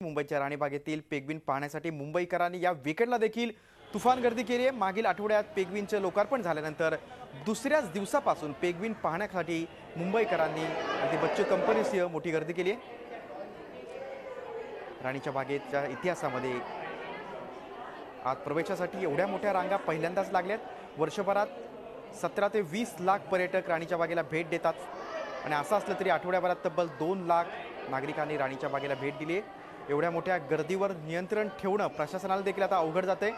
मुंबईच्या राणीबागेतील पेंग्विन पाहण्यासाठी मुंबईकरांनी या वीकेंडला देखील तुफान गर्दी केली आहे। मागील आठवड्यात पेंग्विनचे लोकार्पण झाल्यानंतर दुसऱ्याच दिवसापासून पेंग्विन पाहण्यासाठी मुंबईकरांनी इथे बच्चू कंपनीसह मोठी गर्दी केली आहे। राणीच्या बागेच्या इतिहासामध्ये आज प्रवेशासाठी एवढ्या मोठ्या रांगा पहिल्यांदाच लागल्यात। वर्षभरात 17 ते 20 लाख पर्यटक राणीच्या बागेला भेट देतात आणि असं असलं तरी आठवड्याभरात तब्बल 2 लाख नागरिकांनी राणीच्या बागेला भेट दिली आहे। एवढ्या मोठ्या गर्दीवर नियंत्रण ठेवणं प्रशासनाला देखील आता अवघड जाते।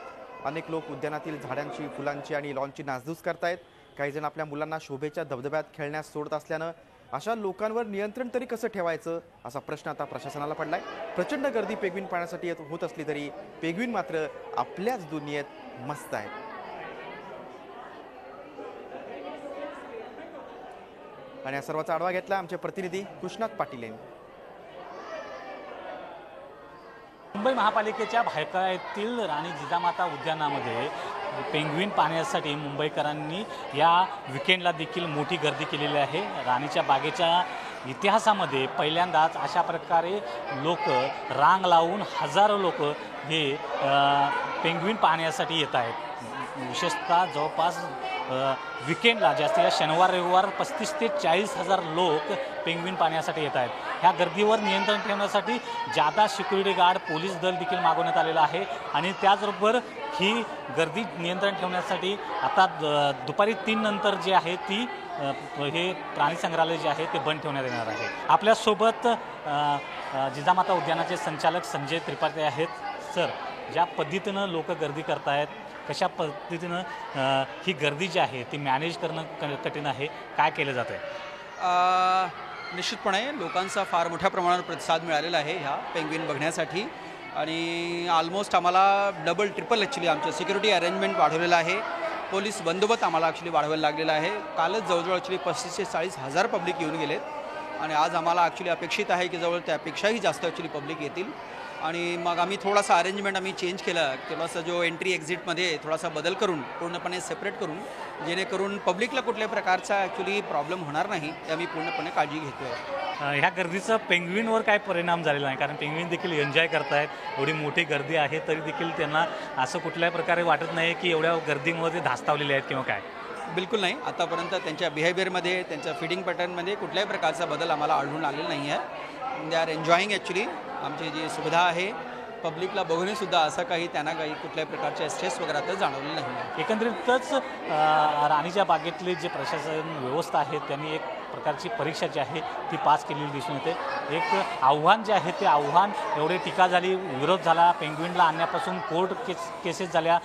अनेक लोक उद्यानातील झाडांची, फुलांची आणि लॉनची नासधूस करतायत। काही जण आपल्या मुलांना शोभेच्या धबधब्यात खेळण्यास सोडत असल्यानं अशा लोकांवर नियंत्रण तरी कसं ठेवायचं असा प्रश्न आता प्रशासनाला पडलाय। प्रचंड गर्दी पेंग्विन पाहण्यासाठी होत असली तरी पेंग्विन मात्र आपल्याच दुनियेत मस्त आहेत। आणि या सर्वांचा आढावा घेतला आमचे प्रतिनिधी कृष्णात पाटील यांनी। मुंबई महापालिकेच्या भायखळ्यातील राणी जिजामाता उद्यानामध्ये पेंग्विन पाहण्यासाठी मुंबईकरांनी या विकेंडला देखील मोठी गर्दी केलेली आहे। राणीच्या बागेच्या इतिहासामध्ये पहिल्यांदाच अशा प्रकारे लोक रांग लावून हजारो लोक हे पेंग्विन पाहण्यासाठी येत आहेत। विशेषतः जवळपास विकेंडला जास्तीत जास्त शनिवार रविवार 35 ते 40 हजार लोक पेंग्विन पाहण्यासाठी येत आहेत। ह्या गर्दीवर नियंत्रण ठेवण्यासाठी जादा सिक्युरिटी गार्ड पोलीस दल देखील मागवण्यात आलेलं आहे आणि त्याचबरोबर ही गर्दी नियंत्रण ठेवण्यासाठी आता दुपारी 3 नंतर जे आहे ती हे प्राणी संग्रहालय जे आहे ते बंद ठेवण्यात येणार आहे। आपल्यासोबत जिजामाता उद्यानाचे संचालक संजय त्रिपाठी आहेत। सर, ज्या पद्धतीनं लोक गर्दी करत आहेत, कशा पद्धतीनं ही गर्दी जी आहे ती मॅनेज करणं कठीण आहे, काय केलं जातं आहे? निश्चितपणे लोकांचा फार मोठ्या प्रमाणात प्रतिसाद मिळालेला आहे ह्या पेंग्विन बघण्यासाठी आणि ऑलमोस्ट आम्हाला डबल ट्रिपल ॲक्च्युली आमचं सिक्युरिटी अरेंजमेंट वाढवलेलं आहे। पोलीस बंदोबस्त आम्हाला ॲक्च्युली वाढवायला लागलेला आहे। कालच जवळजवळ ॲक्च्युली 35 ते 40 हजार पब्लिक येऊन गेलेत आणि आज आम्हाला ॲक्च्युली अपेक्षित आहे की जवळ त्यापेक्षाही जास्त ॲक्च्युली पब्लिक येतील आणि मग आम्ही थोडासा अरेंजमेंट आम्ही चेंज केला। थोडासा जो एंट्री एक्झिटमध्ये थोडासा बदल करून पूर्णपणे सेपरेट करून जेणेकरून पब्लिकला कुठल्याही प्रकारचा ॲक्च्युली प्रॉब्लेम होणार नाही ते आम्ही पूर्णपणे काळजी घेतो आहे। ह्या गर्दीचा पेंग्विनवर काय परिणाम झालेला आहे? कारण पेंग्विन देखील एन्जॉय करतायत, एवढी मोठी गर्दी आहे तरी देखील त्यांना असं कुठल्याही प्रकारे वाटत नाही की एवढ्या गर्दीमध्ये धास्तावलेले आहेत किंवा काय? बिलकुल नाही, आतापर्यंत त्यांच्या बिहेवियरमध्ये, त्यांच्या फीडिंग पॅटर्नमध्ये कुठल्याही प्रकारचा बदल आम्हाला आढळून आलेला नाही आहे। They are enjoying actually. आमची जी सुविधा आहे पब्लिकला बघूनसुद्धा असं काही त्यांना काही कुठल्याही प्रकारचे स्ट्रेस वगैरे तर जाणवलेलं नाही आहे। एकंदरीतच राणीच्या बागेतली जे प्रशासन व्यवस्था आहे त्यांनी एक प्रकारची परीक्षा जी आहे ती पास केलेली दिसून येते। एक आव्हान जे आहे ते आव्हान, एवढे टीका झाली, विरोध झाला, पेंग्विनला आणण्यापासून कोर्ट केसेस झाल्या,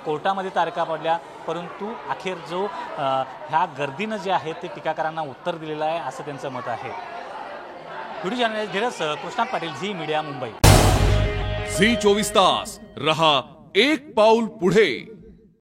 कोर्टामध्ये तारखा पडल्या, परंतु अखेर जो ह्या गर्दीनं जे आहे ते टीकाकारांना उत्तर दिलेलं आहे असं त्यांचं मत आहे। Video journalist Dheeraj Krishnat Patil, Zee Media, Mumbai. झी 24 तास रहा एक पाऊल पुढे।